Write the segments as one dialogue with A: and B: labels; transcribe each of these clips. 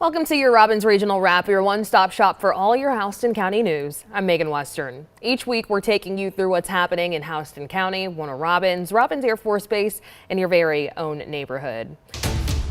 A: Welcome to your Robbins Regional Wrap, your one-stop shop for all your Houston County news. I'm Megan Western. Each week, we're taking you through what's happening in Houston County, Warner Robins, Robbins Air Force Base, and your very own neighborhood.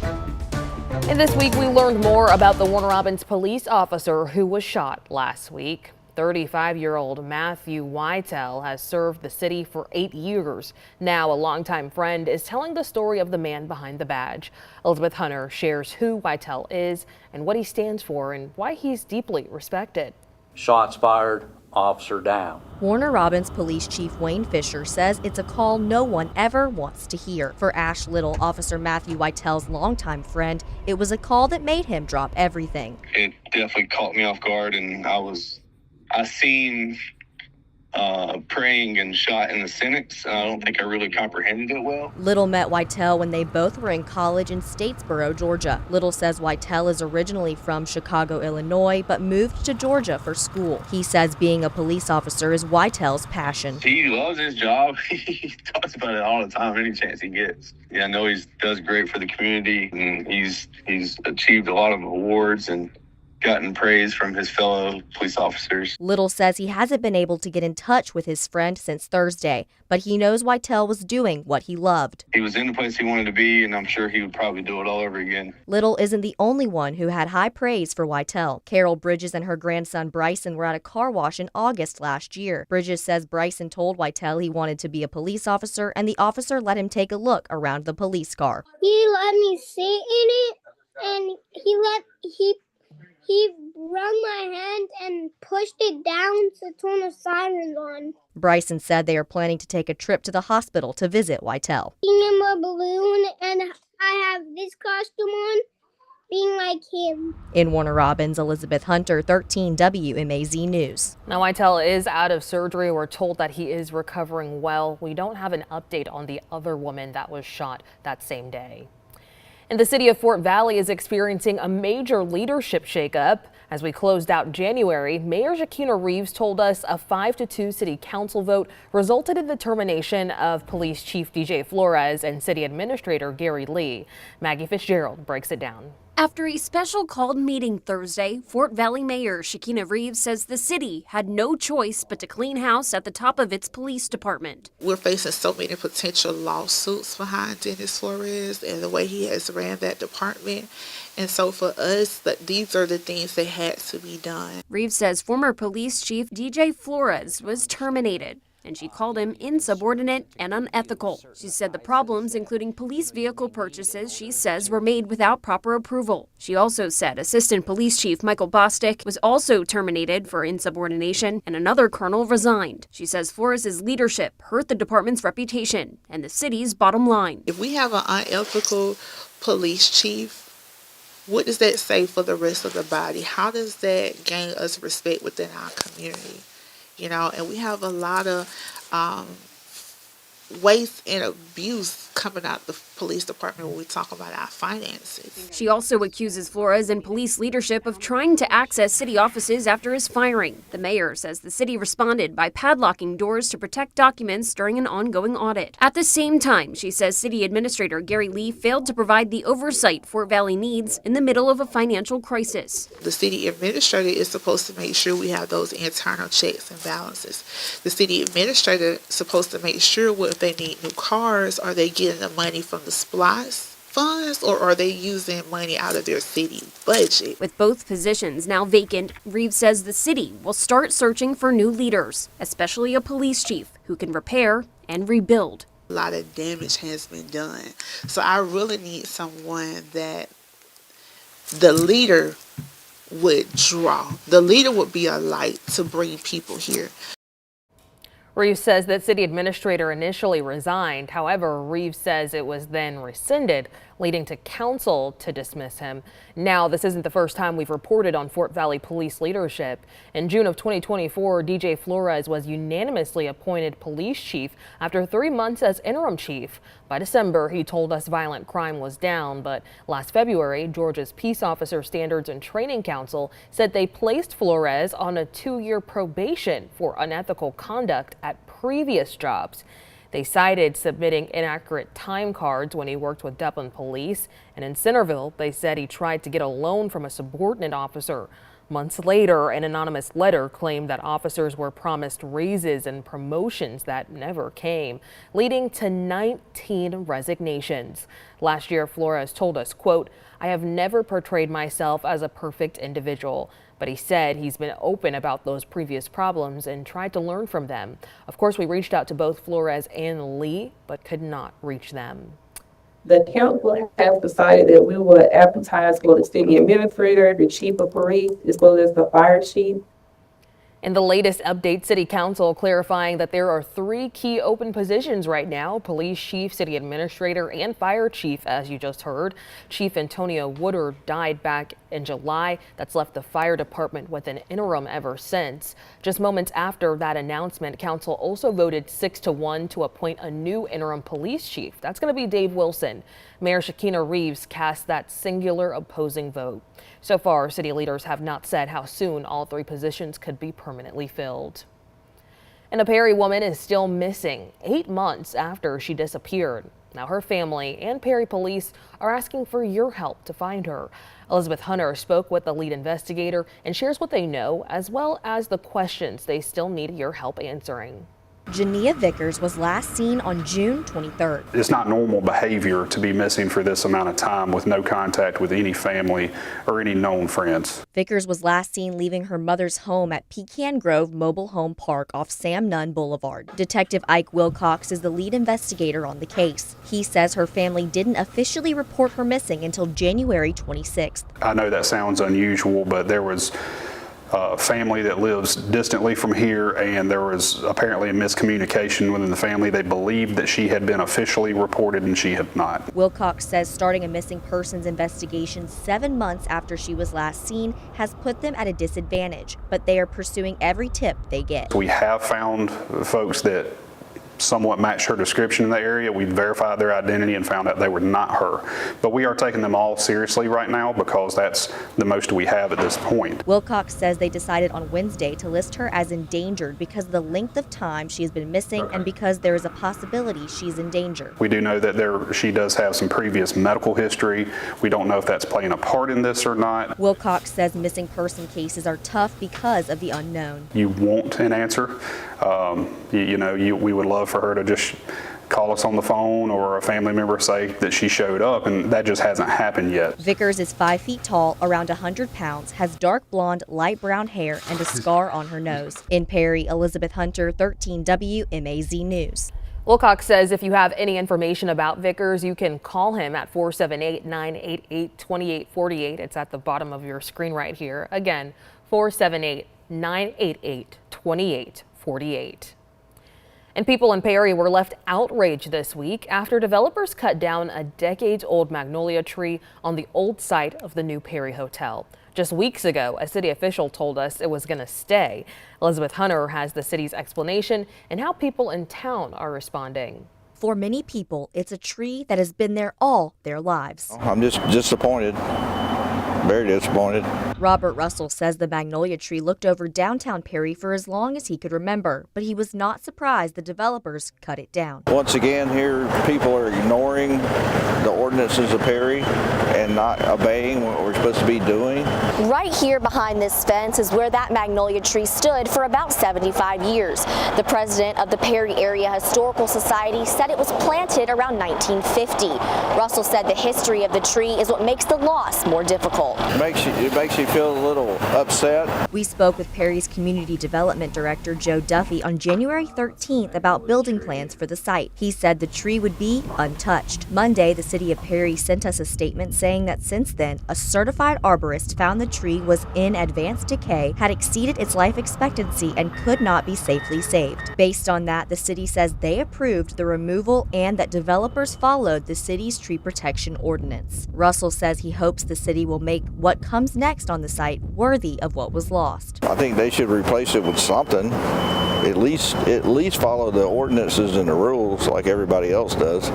A: And this week, we learned more about the Warner Robins police officer who was shot last week. 35-year-old Matthew Whitell has served the city for 8 years. Now, a longtime friend is telling the story of the man behind the badge. Elizabeth Hunter shares who Whitell is and what he stands for and why he's deeply respected.
B: Shots fired, officer down.
C: Warner Robins Police Chief Wayne Fisher says it's a call no one ever wants to hear. For Ash Little, Officer Matthew Whitell's longtime friend, it was a call that made him drop everything.
D: It definitely caught me off guard, and I seen praying and shot in the sentence, and I don't think I really comprehended it well.
C: Little met Whitell when they both were in college in Statesboro, Georgia. Little says Whitell is originally from Chicago, Illinois, but moved to Georgia for school. He says being a police officer is Whitell's passion.
D: He loves his job. He talks about it all the time, any chance he gets. Yeah, I know he does great for the community, and he's achieved a lot of awards and gotten praise from his fellow police officers.
C: Little says he hasn't been able to get in touch with his friend since Thursday, but he knows Whitell was doing what he loved.
D: He was in the place he wanted to be, and I'm sure he would probably do it all over again.
C: Little isn't the only one who had high praise for Whitell. Carol Bridges and her grandson Bryson were at a car wash in August last year. Bridges says Bryson told Whitell he wanted to be a police officer, and the officer let him take a look around the police car.
E: He let me sit in it, and he wrung my hand and pushed it down to turn the sirens on.
C: Bryson said they are planning to take a trip to the hospital to visit Whitell.
E: Being in my balloon, and I have this costume on, being like him.
C: In Warner Robins, Elizabeth Hunter, 13 WMAZ News.
A: Now, Whitell is out of surgery. We're told that he is recovering well. We don't have an update on the other woman that was shot that same day. And the city of Fort Valley is experiencing a major leadership shakeup. As we closed out January, Mayor Shakina Reeves told us a 5-2 city council vote resulted in the termination of Police Chief DJ Flores and City Administrator Gary Lee. Maggie Fitzgerald breaks it down.
F: After a special called meeting Thursday, Fort Valley Mayor Shakina Reeves says the city had no choice but to clean house at the top of its police department.
G: We're facing so many potential lawsuits behind Dennis Flores and the way he has ran that department. And so for us, these are the things that had to be done.
F: Reeves says former police chief DJ Flores was terminated, and she called him insubordinate and unethical. She said the problems, including police vehicle purchases, she says were made without proper approval. She also said Assistant Police Chief Michael Bostic was also terminated for insubordination, and another colonel resigned. She says Flores' leadership hurt the department's reputation and the city's bottom line.
G: If we have an unethical police chief, what does that say for the rest of the body? How does that gain us respect within our community? And we have a lot of waste and abuse coming out the police department when we talk about our finances.
F: She also accuses Flores and police leadership of trying to access city offices after his firing. The mayor says the city responded by padlocking doors to protect documents during an ongoing audit. At the same time, she says City Administrator Gary Lee failed to provide the oversight Fort Valley needs in the middle of a financial crisis.
G: The city administrator is supposed to make sure we have those internal checks and balances. The city administrator is supposed to make sure if they need new cars, are they getting the money from the SPLOST funds, or are they using money out of their city budget?
F: With both positions now vacant, Reeves says the city will start searching for new leaders, especially a police chief who can repair and rebuild.
G: A lot of damage has been done. So I really need someone that the leader would draw. The leader would be a light to bring people here.
A: Reeves says that city administrator initially resigned. However, Reeves says it was then rescinded, leading to council to dismiss him. Now, this isn't the first time we've reported on Fort Valley police leadership. In June of 2024, DJ Flores was unanimously appointed police chief after 3 months as interim chief. By December, he told us violent crime was down, but last February, Georgia's Peace Officer Standards and Training Council said they placed Flores on a 2-year probation for unethical conduct at previous jobs. They cited submitting inaccurate time cards when he worked with Dublin Police. And in Centerville, they said he tried to get a loan from a subordinate officer. Months later, an anonymous letter claimed that officers were promised raises and promotions that never came, leading to 19 resignations. Last year, Flores told us, quote, "I have never portrayed myself as a perfect individual." But he said he's been open about those previous problems and tried to learn from them. Of course, we reached out to both Flores and Lee, but could not reach them.
H: The council has decided that we will advertise for the city administrator, the chief of police, as well as the fire chief.
A: In the latest update, City Council clarifying that there are 3 key open positions right now: police chief, city administrator, and fire chief, as you just heard. Chief Antonio Woodard died back in July. That's left the fire department with an interim ever since. Just moments after that announcement, council also voted 6-1 to appoint a new interim police chief. That's going to be Dave Wilson. Mayor Shakina Reeves cast that singular opposing vote. So far, city leaders have not said how soon all 3 positions could be permanently filled. And a Perry woman is still missing 8 months after she disappeared. Now her family and Perry police are asking for your help to find her. Elizabeth Hunter spoke with the lead investigator and shares what they know, as well as the questions they still need your help answering.
C: Jania Vickers was last seen on June 23rd.
I: It's not normal behavior to be missing for this amount of time with no contact with any family or any known friends.
C: Vickers was last seen leaving her mother's home at Pecan Grove Mobile Home Park off Sam Nunn Boulevard. Detective Ike Wilcox is the lead investigator on the case. He says her family didn't officially report her missing until January 26th.
I: I know that sounds unusual, but there was family that lives distantly from here, and there was apparently a miscommunication within the family. They believed that she had been officially reported and she had not.
C: Wilcox says starting a missing persons investigation 7 months after she was last seen has put them at a disadvantage, but they are pursuing every tip they get.
I: We have found folks that somewhat matched her description in the area. We verified their identity and found out they were not her. But we are taking them all seriously right now because that's the most we have at this point.
C: Wilcox says they decided on Wednesday to list her as endangered because of the length of time she has been missing and because there is a possibility she's in danger.
I: We do know that she does have some previous medical history. We don't know if that's playing a part in this or not.
C: Wilcox says missing person cases are tough because of the unknown.
I: You want an answer. We would love for her to just call us on the phone or a family member say that she showed up, and that just hasn't happened yet.
C: Vickers is 5 feet tall, around 100 pounds, has dark blonde, light brown hair, and a scar on her nose. In Perry, Elizabeth Hunter, 13 WMAZ News.
A: Wilcox says if you have any information about Vickers, you can call him at 478-988-2848. It's at the bottom of your screen right here. Again, 478-988-2848. And people in Perry were left outraged this week after developers cut down a decades-old magnolia tree on the old site of the new Perry Hotel. Just weeks ago, a city official told us it was going to stay. Elizabeth Hunter has the city's explanation and how people in town are responding.
C: For many people, it's a tree that has been there all their lives.
J: I'm just disappointed. Very disappointed.
C: Robert Russell says the magnolia tree looked over downtown Perry for as long as he could remember, but he was not surprised the developers cut it down.
J: Once again, here people are ignoring the ordinances of Perry and not obeying what we're supposed to be doing.
K: Right here behind this fence is where that magnolia tree stood for about 75 years. The president of the Perry Area Historical Society said it was planted around 1950. Russell said the history of the tree is what makes the loss more difficult.
J: It makes you feel a little upset.
C: We spoke with Perry's Community Development Director Joe Duffy on January 13th about building plans for the site. He said the tree would be untouched. Monday, the city of Perry sent us a statement saying that since then, a certified arborist found the tree was in advanced decay, had exceeded its life expectancy, and could not be safely saved. Based on that, the city says they approved the removal and that developers followed the city's tree protection ordinance. Russell says he hopes the city will make what comes next on the site worthy of what was lost.
J: I think they should replace it with something. At least follow the ordinances and the rules like everybody else does.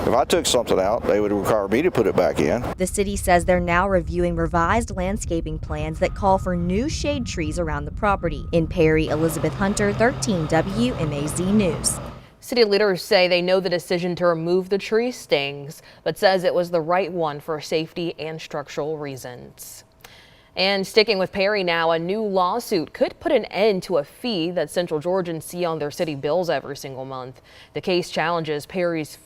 J: If I took something out, they would require me to put it back in.
C: The city says they're now reviewing revised landscaping plans that call for new shade trees around the property. In Perry, Elizabeth Hunter, 13 WMAZ News.
A: City leaders say they know the decision to remove the tree stings, but says it was the right one for safety and structural reasons. And sticking with Perry now, a new lawsuit could put an end to a fee that Central Georgians see on their city bills every single month. The case challenges Perry's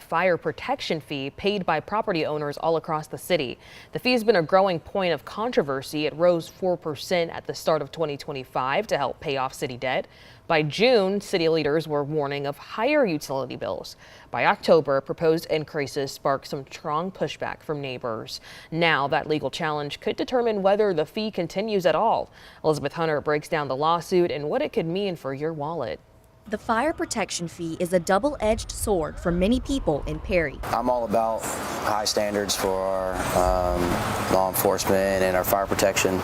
A: fire protection fee paid by property owners all across the city. The fee has been a growing point of controversy. It rose 4% at the start of 2025 to help pay off city debt. By June, city leaders were warning of higher utility bills. By October, proposed increases sparked some strong pushback from neighbors. Now, that legal challenge could determine whether the fee continues at all. Elizabeth Hunter breaks down the lawsuit and what it could mean for your wallet.
C: The fire protection fee is a double-edged sword for many people in Perry.
L: I'm all about high standards for our law enforcement and our fire protection,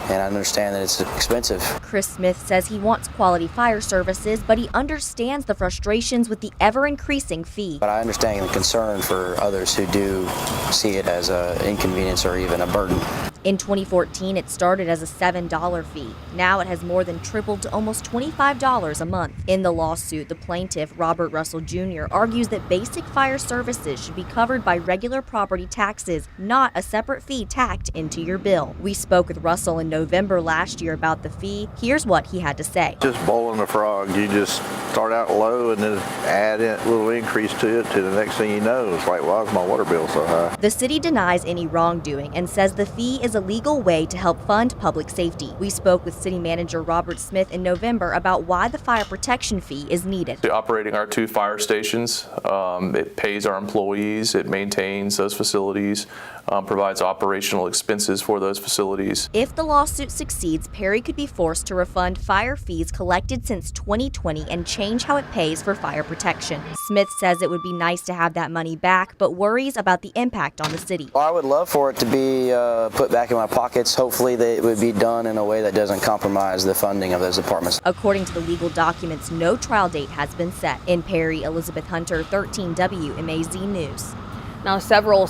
L: and I understand that it's expensive.
C: Chris Smith says he wants quality fire services, but he understands the frustrations with the ever-increasing fee.
L: But I understand the concern for others who do see it as an inconvenience or even a burden.
C: In 2014, it started as a $7 fee. Now it has more than tripled to almost $25 a month. In the lawsuit, the plaintiff, Robert Russell Jr., argues that basic fire services should be covered by regular property taxes, not a separate fee tacked into your bill. We spoke with Russell in November last year about the fee. Here's what he had to say.
J: Just boiling a frog. You just start out low and then add a little increase to it to the next thing you know. It's like, why is my water bill so high?
C: The city denies any wrongdoing and says the fee is a legal way to help fund public safety. We spoke with City Manager Robert Smith in November about why the fire protection fee is needed.
M: Operating our 2 fire stations, it pays our employees, it maintains those facilities, provides operational expenses for those facilities.
C: If the lawsuit succeeds, Perry could be forced to refund fire fees collected since 2020 and change how it pays for fire protection. Smith says it would be nice to have that money back, but worries about the impact on the city.
L: Well, I would love for it to be put back in my pockets. Hopefully that it would be done in a way that doesn't compromise the funding of those departments.
C: According to the legal documents, no trial date has been set. In Perry, Elizabeth Hunter, 13 WMAZ News.
A: Now, several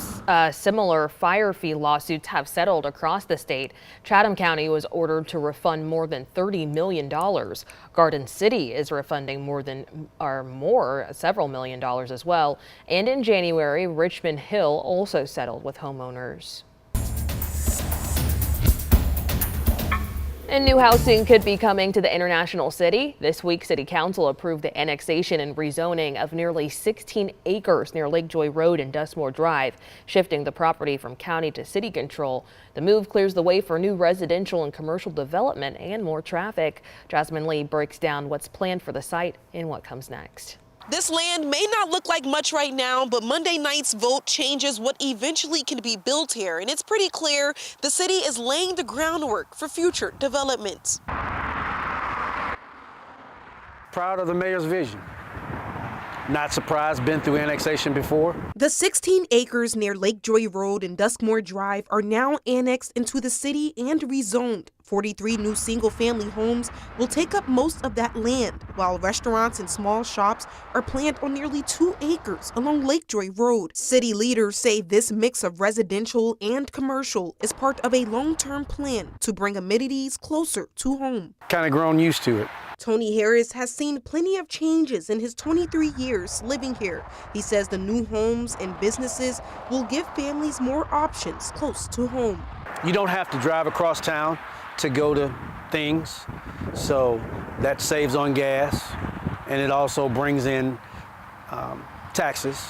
A: similar fire fee lawsuits have settled across the state. Chatham County was ordered to refund more than $30 million. Garden City is refunding several million dollars as well. And in January, Richmond Hill also settled with homeowners. And new housing could be coming to the International City. This week, City Council approved the annexation and rezoning of nearly 16 acres near Lake Joy Road and Dustmore Drive, shifting the property from county to city control. The move clears the way for new residential and commercial development and more traffic. Jasmine Lee breaks down what's planned for the site and what comes next.
N: This land may not look like much right now, but Monday night's vote changes what eventually can be built here. And it's pretty clear the city is laying the groundwork for future developments.
O: Proud of the mayor's vision. Not surprised, been through annexation before.
N: The 16 acres near Lake Joy Road and Dustmore Drive are now annexed into the city and rezoned. 43 new single-family homes will take up most of that land, while restaurants and small shops are planned on nearly 2 acres along Lake Joy Road. City leaders say this mix of residential and commercial is part of a long-term plan to bring amenities closer to home.
O: Kind of grown used to it.
N: Tony Harris has seen plenty of changes in his 23 years living here. He says the new homes and businesses will give families more options close to home.
O: You don't have to drive across town to go to things, so that saves on gas, and it also brings in taxes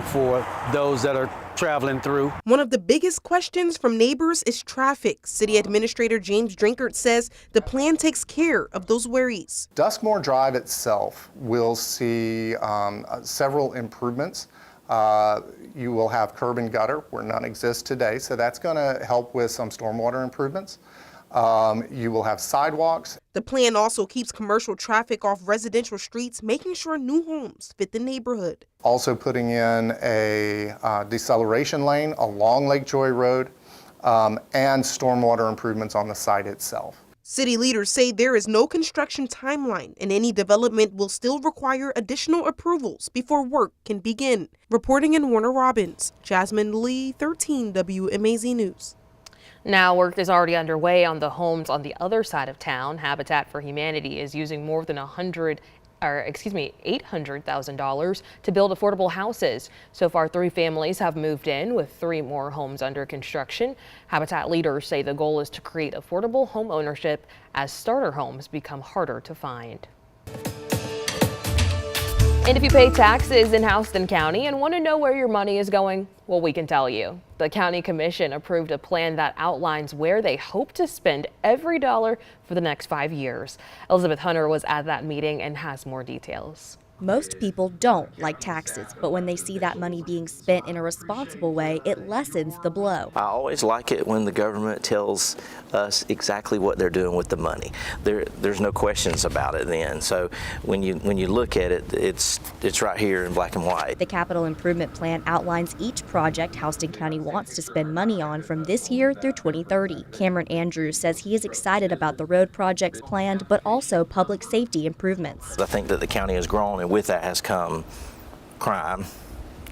O: for those that are traveling through.
N: One of the biggest questions from neighbors is traffic. City Administrator James Drinkard says the plan takes care of those worries.
P: Dustmore Drive itself will see several improvements. You will have curb and gutter where none exist today, so that's going to help with some stormwater improvements. You will have sidewalks.
N: The plan also keeps commercial traffic off residential streets, making sure new homes fit the neighborhood.
P: Also putting in a deceleration lane along Lake Joy Road and stormwater improvements on the site itself.
N: City leaders say there is no construction timeline and any development will still require additional approvals before work can begin. Reporting in Warner Robins, Jasmine Lee, 13 WMAZ News.
A: Now, work is already underway on the homes on the other side of town. Habitat for Humanity is using more than $800,000 to build affordable houses. So far, 3 families have moved in, with 3 more homes under construction. Habitat leaders say the goal is to create affordable home ownership as starter homes become harder to find. And if you pay taxes in Houston County and want to know where your money is going, well, we can tell you. The County Commission approved a plan that outlines where they hope to spend every dollar for the next 5 years. Elizabeth Hunter was at that meeting and has more details.
C: Most people don't like taxes, but when they see that money being spent in a responsible way, it lessens the blow.
Q: I always like it when the government tells us exactly what they're doing with the money. There's no questions about it then. So when you look at it, it's right here in black and white.
C: The Capital Improvement Plan outlines each project Houston County wants to spend money on from this year through 2030. Cameron Andrews says he is excited about the road projects planned, but also public safety improvements.
Q: I think that the county has grown, and with that has come crime,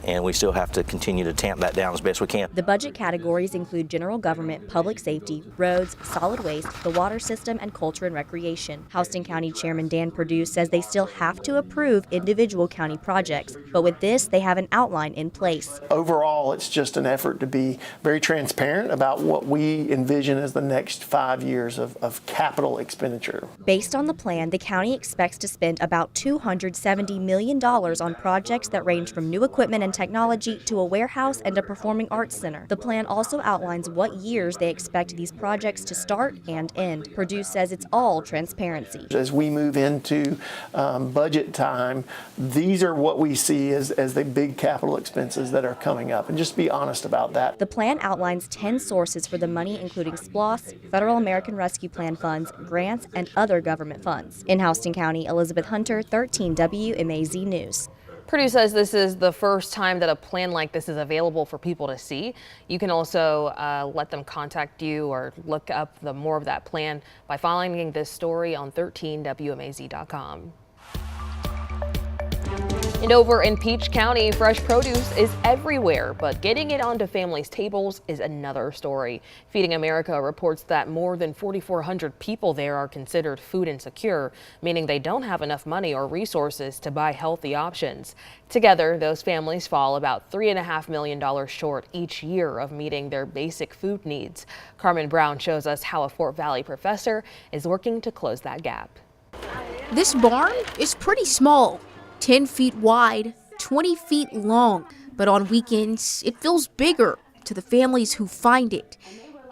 Q: and we still have to continue to tamp that down as best we can.
C: The budget categories include general government, public safety, roads, solid waste, the water system, and culture and recreation. Houston County Chairman Dan Perdue says they still have to approve individual county projects, but with this, they have an outline in place.
R: Overall, it's just an effort to be very transparent about what we envision as the next 5 years of capital expenditure.
C: Based on the plan, the county expects to spend about $270 million on projects that range from new equipment and technology to a warehouse and a performing arts center. The plan also outlines what years they expect these projects to start and end. Perdue says it's all transparency.
R: As we move into budget time, these are what we see as the big capital expenses that are coming up, and just be honest about that.
C: The plan outlines 10 sources for the money, including SPLOST, Federal American Rescue Plan funds, grants, and other government funds. In Houston County, Elizabeth Hunter, 13 WMAZ News.
A: Perdue says this is the first time that a plan like this is available for people to see. You can also let them contact you or look up more of that plan by following this story on 13WMAZ.com. And over in Peach County, fresh produce is everywhere, but getting it onto families' tables is another story. Feeding America reports that more than 4,400 people there are considered food insecure, meaning they don't have enough money or resources to buy healthy options. Together, those families fall about $3.5 million short each year of meeting their basic food needs. Carmen Brown shows us how a Fort Valley professor is working to close that gap.
S: This barn is pretty small. 10 feet wide, 20 feet long, but on weekends it feels bigger to the families who find it.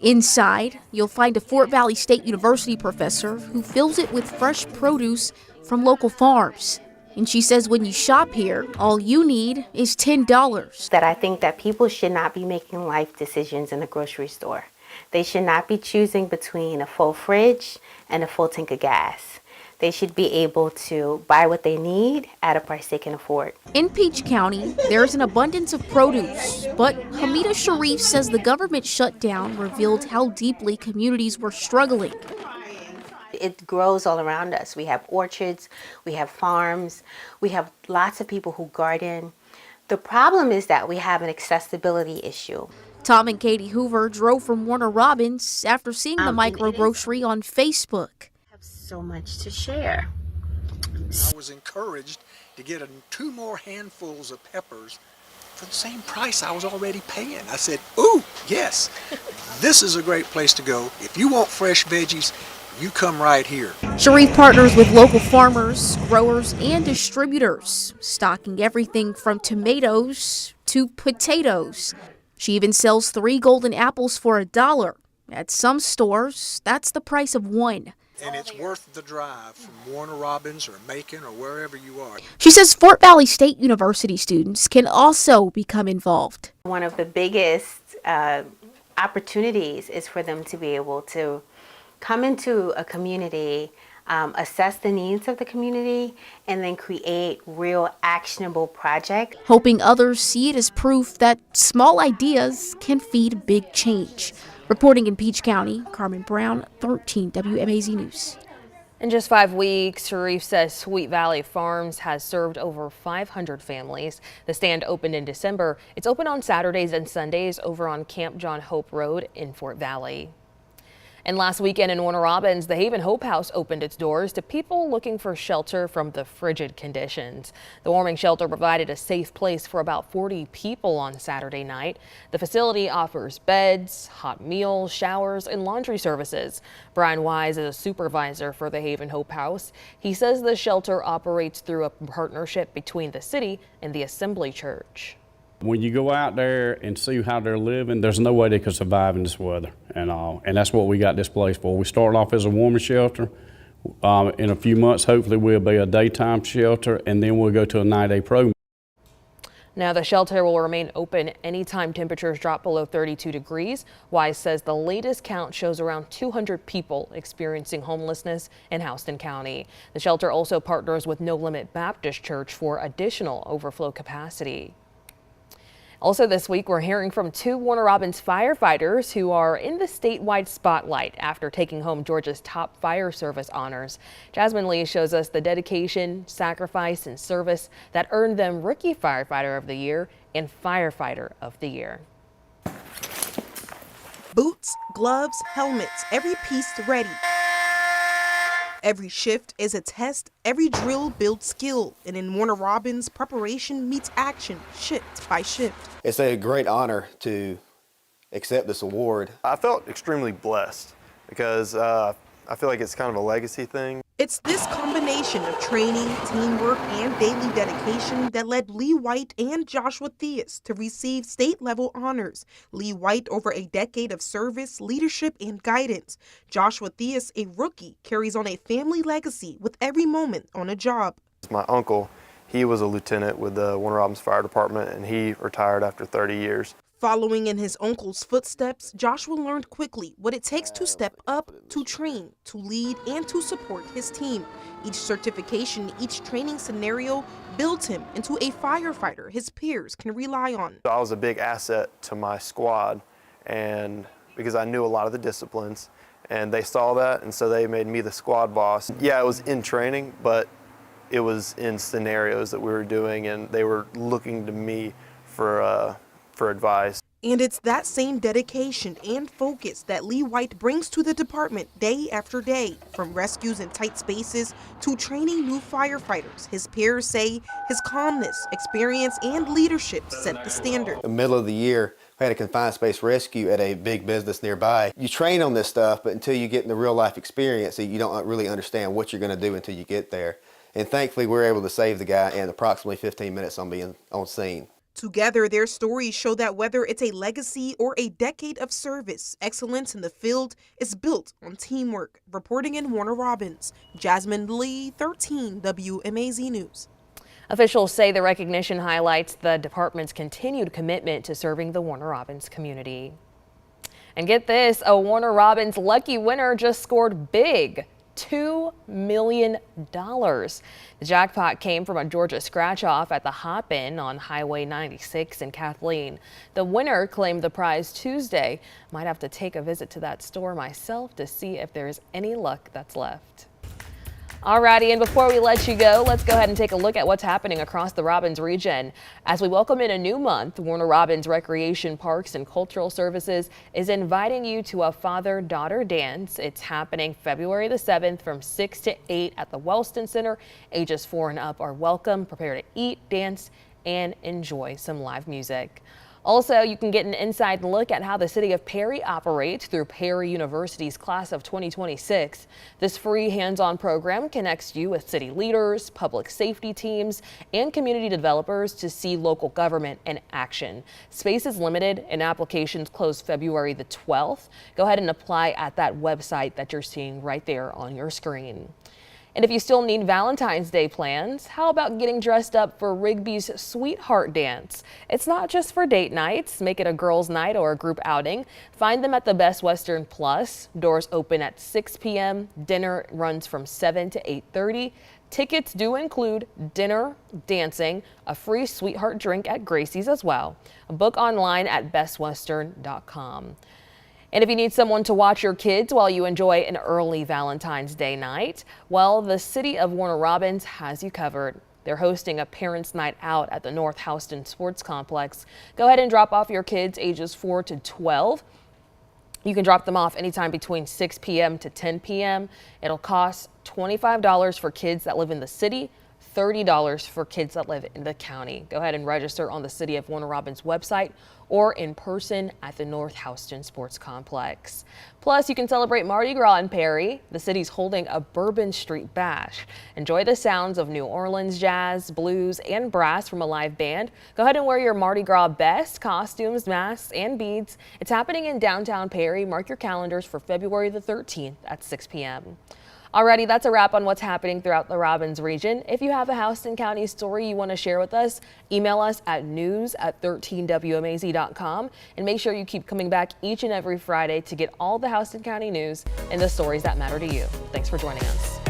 S: Inside, you'll find a Fort Valley State University professor who fills it with fresh produce from local farms. And she says when you shop here, all you need is $10.
T: That I think that people should not be making life decisions in the grocery store. They should not be choosing between a full fridge and a full tank of gas. They should be able to buy what they need at a price they can afford.
S: In Peach County, there's an abundance of produce, but Hamida Sharif says the government shutdown revealed how deeply communities were struggling.
T: It grows all around us. We have orchards, we have farms, we have lots of people who garden. The problem is that we have an accessibility issue.
S: Tom and Katie Hoover drove from Warner Robins after seeing the micro grocery on Facebook.
T: So much to share.
U: I was encouraged to get 2 more handfuls of peppers for the same price I was already paying. I said, ooh, yes, this is a great place to go. If you want fresh veggies, you come right here.
S: Sharif partners with local farmers, growers, and distributors, stocking everything from tomatoes to potatoes. She even sells 3 golden apples for $1. At some stores, that's the price of 1.
U: And it's worth the drive from Warner Robins or Macon or wherever you are.
S: She says Fort Valley State University students can also become involved.
T: One of the biggest opportunities is for them to be able to come into a community, assess the needs of the community, and then create real actionable projects.
S: Hoping others see it as proof that small ideas can feed big change. Reporting in Peach County, Carmen Brown, 13 WMAZ News.
A: In just 5 weeks, Sharif says Sweet Valley Farms has served over 500 families. The stand opened in December. It's open on Saturdays and Sundays over on Camp John Hope Road in Fort Valley. And last weekend in Warner Robins, the Haven Hope House opened its doors to people looking for shelter from the frigid conditions. The warming shelter provided a safe place for about 40 people on Saturday night. The facility offers beds, hot meals, showers, and laundry services. Brian Wise is a supervisor for the Haven Hope House. He says the shelter operates through a partnership between the city and the Assembly Church.
B: When you go out there and see how they're living, there's no way they could survive in this weather and all. And that's what we got this place for. We started off as a warming shelter. In a few months, hopefully we'll be a daytime shelter, and then we'll go to a 9-day program.
A: Now, the shelter will remain open anytime temperatures drop below 32 degrees. Wise says the latest count shows around 200 people experiencing homelessness in Houston County. The shelter also partners with No Limit Baptist Church for additional overflow capacity. Also this week, we're hearing from 2 Warner Robins firefighters who are in the statewide spotlight after taking home Georgia's top fire service honors. Jasmine Lee shows us the dedication, sacrifice, and service that earned them Rookie Firefighter of the Year and Firefighter of the Year.
N: Boots, gloves, helmets, every piece ready. Every shift is a test, every drill builds skill, and in Warner Robins, preparation meets action, shift by shift.
V: It's a great honor to accept this award.
W: I felt extremely blessed because I feel like it's kind of a legacy thing.
N: It's this combination of training, teamwork, and daily dedication that led Lee White and Joshua Theus to receive state-level honors. Lee White over a decade of service, leadership, and guidance. Joshua Theus, a rookie, carries on a family legacy with every moment on a job.
W: My uncle, he was a lieutenant with the Warner Robins Fire Department, and he retired after 30 years.
N: Following in his uncle's footsteps, Joshua learned quickly what it takes to step up, to train, to lead, and to support his team. Each certification, each training scenario builds him into a firefighter his peers can rely on.
W: I was a big asset to my squad, and because I knew a lot of the disciplines, and they saw that, and so they made me the squad boss. Yeah, it was in training, but it was in scenarios that we were doing, and they were looking to me for advice.
N: And it's that same dedication and focus that Lee White brings to the department day after day. From rescues in tight spaces to training new firefighters, his peers say his calmness, experience, and leadership set the standard.
V: In the middle of the year, we had a confined space rescue at a big business nearby. You train on this stuff, but until you get in the real life experience, you don't really understand what you're going to do until you get there. And thankfully, we were able to save the guy in approximately 15 minutes on being on scene.
N: Together, their stories show that whether it's a legacy or a decade of service, excellence in the field is built on teamwork. Reporting in Warner Robins, Jasmine Lee, 13 WMAZ News.
A: Officials say the recognition highlights the department's continued commitment to serving the Warner Robins community. And get this, a Warner Robins lucky winner just scored big. $2 million. The jackpot came from a Georgia scratch-off at the Hop-In on Highway 96 in Kathleen. The winner claimed the prize Tuesday. Might have to take a visit to that store myself to see if there's any luck that's left. Alrighty, and before we let you go, let's go ahead and take a look at what's happening across the Robins region. As we welcome in a new month, Warner Robins Recreation Parks and Cultural Services is inviting you to a father-daughter dance. It's happening February the 7th from 6 to 8 at the Wellston Center. Ages 4 and up are welcome. Prepare to eat, dance, and enjoy some live music. Also, you can get an inside look at how the city of Perry operates through Perry University's class of 2026. This free hands-on program connects you with city leaders, public safety teams, and community developers to see local government in action. Space is limited and applications close February the 12th. Go ahead and apply at that website that you're seeing right there on your screen. And if you still need Valentine's Day plans, how about getting dressed up for Rigby's Sweetheart Dance? It's not just for date nights. Make it a girls' night or a group outing. Find them at the Best Western Plus. Doors open at 6 p.m. Dinner runs from 7 to 8:30. Tickets do include dinner, dancing, a free Sweetheart drink at Gracie's as well. Book online at bestwestern.com. And if you need someone to watch your kids while you enjoy an early Valentine's Day night, well, the city of Warner Robins has you covered. They're hosting a parents' night out at the North Houston Sports Complex. Go ahead and drop off your kids ages 4 to 12. You can drop them off anytime between 6 p.m. to 10 p.m. It'll cost $25 for kids that live in the city, $30 for kids that live in the county. Go ahead and register on the City of Warner Robins website or in person at the North Houston Sports Complex. Plus, you can celebrate Mardi Gras in Perry. The city's holding a Bourbon Street Bash. Enjoy the sounds of New Orleans jazz, blues, and brass from a live band. Go ahead and wear your Mardi Gras best costumes, masks, and beads. It's happening in downtown Perry. Mark your calendars for February the 13th at 6 p.m. Alrighty, that's a wrap on what's happening throughout the Robbins region. If you have a Houston County story you want to share with us, email us at news@13wmaz.com and make sure you keep coming back each and every Friday to get all the Houston County news and the stories that matter to you. Thanks for joining us.